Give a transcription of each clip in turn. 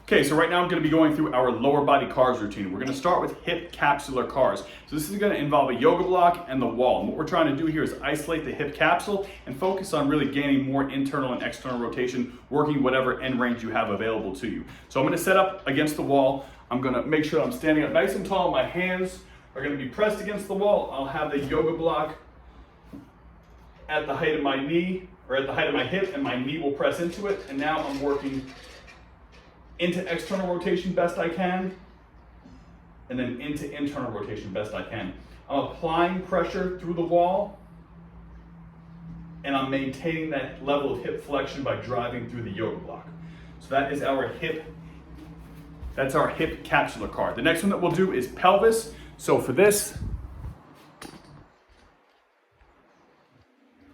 Okay, so right now I'm going to be going through our lower body cars routine. We're going to start with hip capsular cars. So this is going to involve a yoga block and the wall. And what we're trying to do here is isolate the hip capsule and focus on really gaining more internal and external rotation, working whatever end range you have available to you. So I'm going to set up against the wall. I'm going to make sure I'm standing up nice and tall. My hands are going to be pressed against the wall. I'll have the yoga block at the height of my knee, or at the height of my hip, and my knee will press into it. And now I'm working into external rotation best I can, and then into internal rotation best I can. I'm applying pressure through the wall, and I'm maintaining that level of hip flexion by driving through the yoga block. So that is our hip, that's our hip capsular car. The next one that we'll do is pelvis. So for this,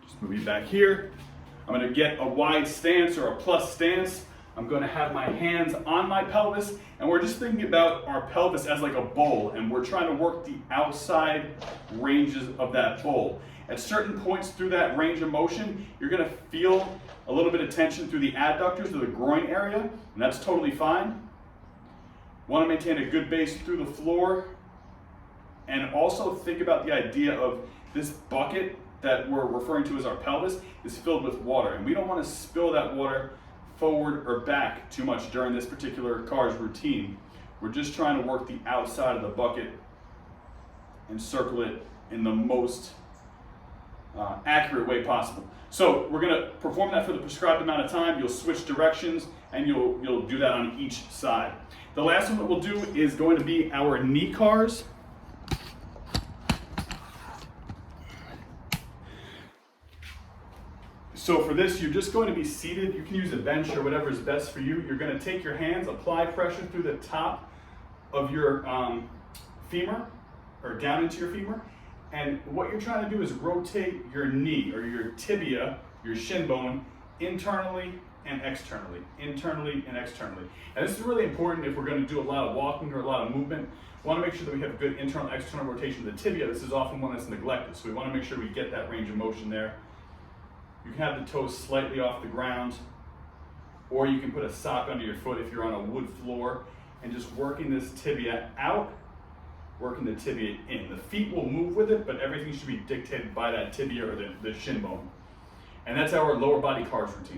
just move you back here. I'm gonna get a wide stance or a plus stance. I'm going to have my hands on my pelvis, and we're just thinking about our pelvis as like a bowl, and we're trying to work the outside ranges of that bowl. At certain points through that range of motion, you're going to feel a little bit of tension through the adductors or the groin area, and that's totally fine. Want to maintain a good base through the floor, and also think about the idea of this bucket that we're referring to as our pelvis is filled with water, and we don't want to spill that water forward or back too much during this particular car's routine. We're just trying to work the outside of the bucket and circle it in the most accurate way possible. So we're going to perform that for the prescribed amount of time. You'll switch directions and you'll do that on each side. The last one that we'll do is going to be our knee cars. So for this, you're just going to be seated. You can use a bench or whatever is best for you. You're going to take your hands, apply pressure through the top of your femur, or down into your femur. And what you're trying to do is rotate your knee or your tibia, your shin bone, internally and externally, internally and externally. And this is really important if we're going to do a lot of walking or a lot of movement. We want to make sure that we have good internal and external rotation of the tibia. This is often one that's neglected, so we want to make sure we get that range of motion there. You can have the toes slightly off the ground, or you can put a sock under your foot if you're on a wood floor, and just working this tibia out, working the tibia in. The feet will move with it, but everything should be dictated by that tibia or the shin bone. And that's our lower body cars routine.